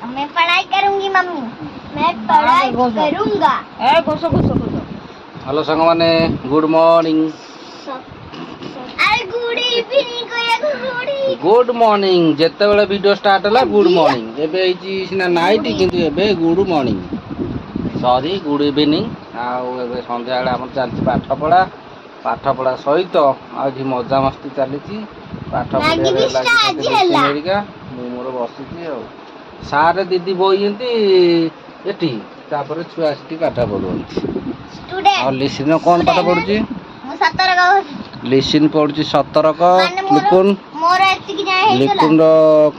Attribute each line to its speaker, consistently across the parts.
Speaker 1: मैं पढ़ाई करूंगी मम्मी, मैं पढ़ाई करूंगा।
Speaker 2: ए घोसो घोसो घोसो।
Speaker 3: हेलो संग माने गुड मॉर्निंग।
Speaker 1: अरे गुड इवनिंग को
Speaker 3: गुड मॉर्निंग जेते बेले वीडियो स्टार्ट हला गुड मॉर्निंग एबे आइची सिना नाइट किंतु एबे good morning sorry good evening आउ एबे संध्या बेला हमर चलची पाठ पढ़ा सहित आज मजा मस्ती चलीची पाठ पढ़िया लागेरिका मु मोर बसिची आ सारे दीदी बोइंती एठी तापर छुआ आसी पाठ पढ़ुंती
Speaker 1: स्टूडेंट
Speaker 3: और लिसन कौन पाठ पढ़ुची
Speaker 1: मु 17 का
Speaker 3: लिसन पढ़ुची 17 का लिकुन
Speaker 1: मोर एति कि जाय
Speaker 3: लिकुन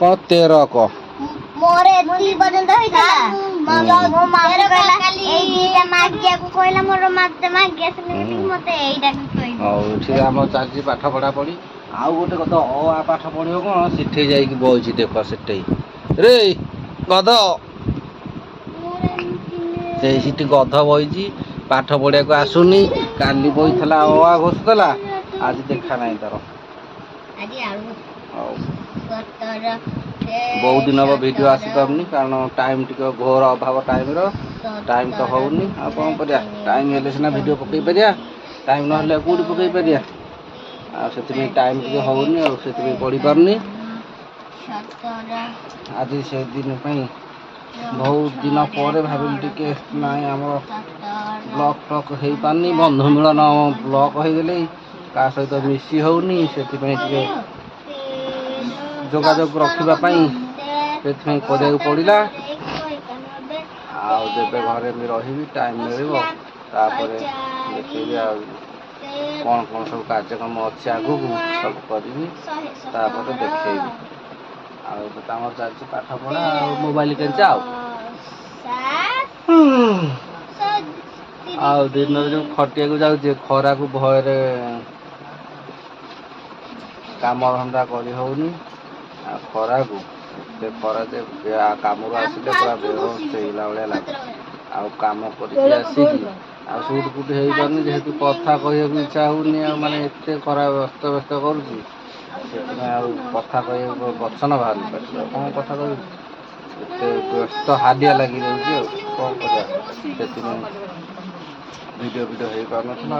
Speaker 3: को 13 को
Speaker 1: मोर एति पर्यंत होइतला मो मामा कहला एई दीटा मागिया को कहला मोर माते मागिया से मते एइटा को कहि
Speaker 3: और ठीक हम चाची पाठ पढ़ा पढ़ी आउ गोटे कत आ पाठ पढ़ियो कोन सिठे जाई कि बइची देखो सिठे रे गध से सिठी गध बइची पाठ पढ़िया को आसुनी काली बइथला आ घोषतला आज देखा नाही तार
Speaker 1: आदि आलू
Speaker 3: बहुत दिन अब वीडियो आसी पारनी कारण टाइम टिक घोर अभाव टाइम तो होउनी आ कोन करिया टाइम हेले सिना वीडियो पकई परिया टाइम न हेले कोडी पकई परिया आ सेति में टाइम टिक होउनी और सेति में पढ़ी पारनी आज से दिन पई बहुत दिन पर भाबिल टिके नाय हमर ब्लॉक टॉक हेई पारनी बंधु मिलन ब्लॉक हो गेले का सहित मिसी होउनी सेति में टिके जोगाजोग रखिबा पई सेति में कोदेउ पड़िला आ जेबे घरे में रहिबी टाइम मिलिबो तापरे देखिबी आ कौन कौन सब कार्यक्रम अच्छे आगू सब करी तापर देखेबी आम चलती पाठ पढ़ा मोबाइल के दिन जो खटिया को जाऊे खरा को भय काम धंदा कर होनी खरा को खरा कम आसिले पूरा बेहला भाया लगे आउ कम कर आसिकी आ सुट फुट हो पारनी जेहेतु कथा कहूँ इच्छा होनी माने एत खरा व्यस्त व्यस्त करुँच कथा कह बचन बाहर कौन कथा कह व्यस्त हादिया लगी रही कौन कर वीडियो हो पार ना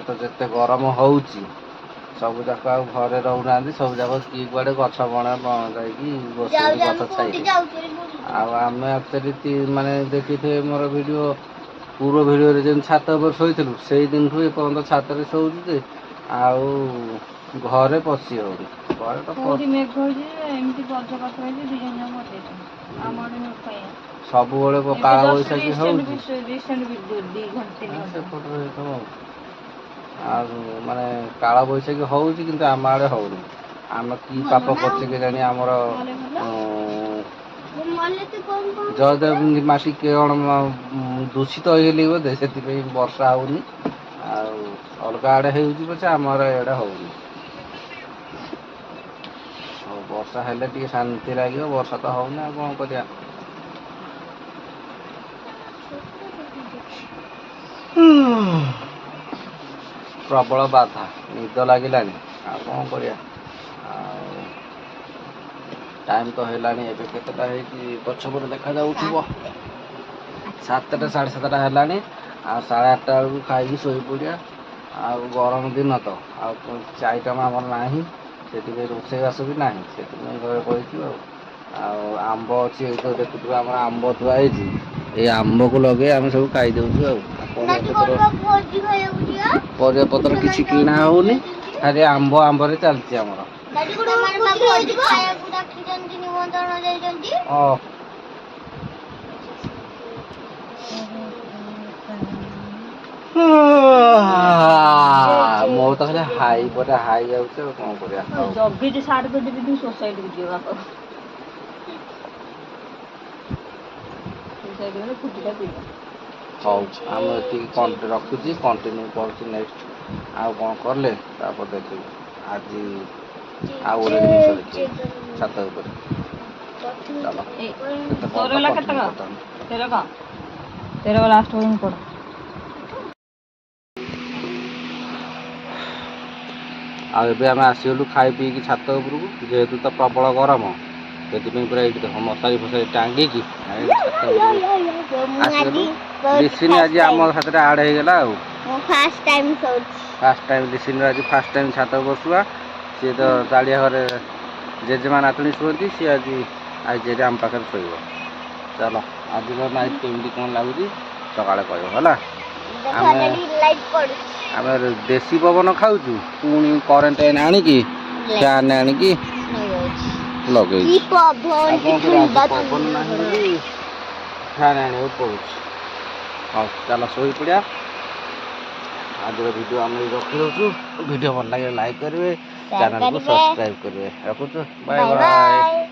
Speaker 3: तो जिते गरम हो सब जाक घरे रोना सब जाक किए कड़े गछ बण जाइए गछ छाई आम एक्चुअली माने देखिए मोर वीडियो पूर्व वीडियो जेन छात पर शोलु से दिन ठू एपर्त छात शोचे आउ घरे पशि होनी घरे सब काल बैशाखी माने काल बैशाखी होती आम आड़े होनी आम कि पाप कर जानी आमर जयदेव माटी कौन दूषित होगली बोधे से वर्षा होनी अलग आड़े होचे आम आड़े होनी वर्षा हेले टी शांति लगे वर्षा तो होना कौन कर प्रबल बाधा निद लगे कौन कर टाइम तो है केतटा पछपटे देखा जाऊ 7टा 7:30 है आ 8:30 बेलू खाई शोई पड़िया आ गरम दिन तो आईटम आमर ना से रोसईबास भी ना से घर बही आंब अच्छी तो देखुए आम आंब थुआई ये आंब को लगे आम सब खाई दे परिया पतर किसी किना होनी खाली आंब आंबर चलती आमर मोर तो खाली हाई पर हाई जाऊे कौन कर
Speaker 2: जगी साड़ी पे सोसाइटी को जीवा
Speaker 3: हौ आम ये रखुची कंटिन्यू कर नेक्स्ट आउ कौन कले देखिए आज आउ गोटे जिन देखिए छात
Speaker 2: तेरा लास्ट पड़
Speaker 3: आम आसगलु खाई पी छात उपरक जेहेतु तो प्रबल गरम ସେଥିପାଇଁ ପୁରା ଏଇଠି ଦେଖ ମଶାରୀ ଫସାରୀ ଟାଙ୍ଗିକି ଆସିଗଲୁ। ଲିସିନି ଆଜି ଆମ ସାଥିରେ ଆଡ଼ ହେଇଗଲା ଆଉ।
Speaker 1: ମୁଁ ଫାଷ୍ଟ ଟାଇମ୍ ଶୋଉଛି।
Speaker 3: ଫାଷ୍ଟ ଟାଇମ୍ ଲିସିନି ଆଜି ଫାଷ୍ଟ ଟାଇମ୍ ଛାତ ବସୁଆ। ସିଏ ତ ଚାଳିଆ ଘରେ ଜେଜେମା ନାତୁଣୀ ଶୁଅନ୍ତି, ସିଏ ଆଜି ଆଇଛି ଆମ ପାଖରେ ଶୋଇବ। ଚାଲ ଆଜିର ନାଇଟ୍ କେମିତି କ'ଣ ଲାଗୁଛି ସକାଳେ କହିବ ହେଲା। ଆମେ ଦେଶୀ ପବନ ଖାଉଛୁ, ପୁଣି କରେଣ୍ଟ ଆଣିକି ଫ୍ୟାନ୍ ଆଣିକି ଲଗେଇଛୁ। ପବନ ନାହିଁ ବୋଲି ଫ୍ୟାନ୍ ଆଣିବାକୁ ପଡ଼ୁଛି। ହଉ ଚାଲ ଶୋଇ ପଡ଼ିଆ। ଆଜିର ଭିଡ଼ିଓ ଆମେ ରଖିଦେଉଛୁ। ଭିଡ଼ିଓ ଭଲ ଲାଗିଲେ ଲାଇକ୍ କରିବେ, ଚ୍ୟାନେଲକୁ ସବସ୍କ୍ରାଇବ୍ କରିବେ। ରଖୁଛୁ, ବାଏ ବାଏ।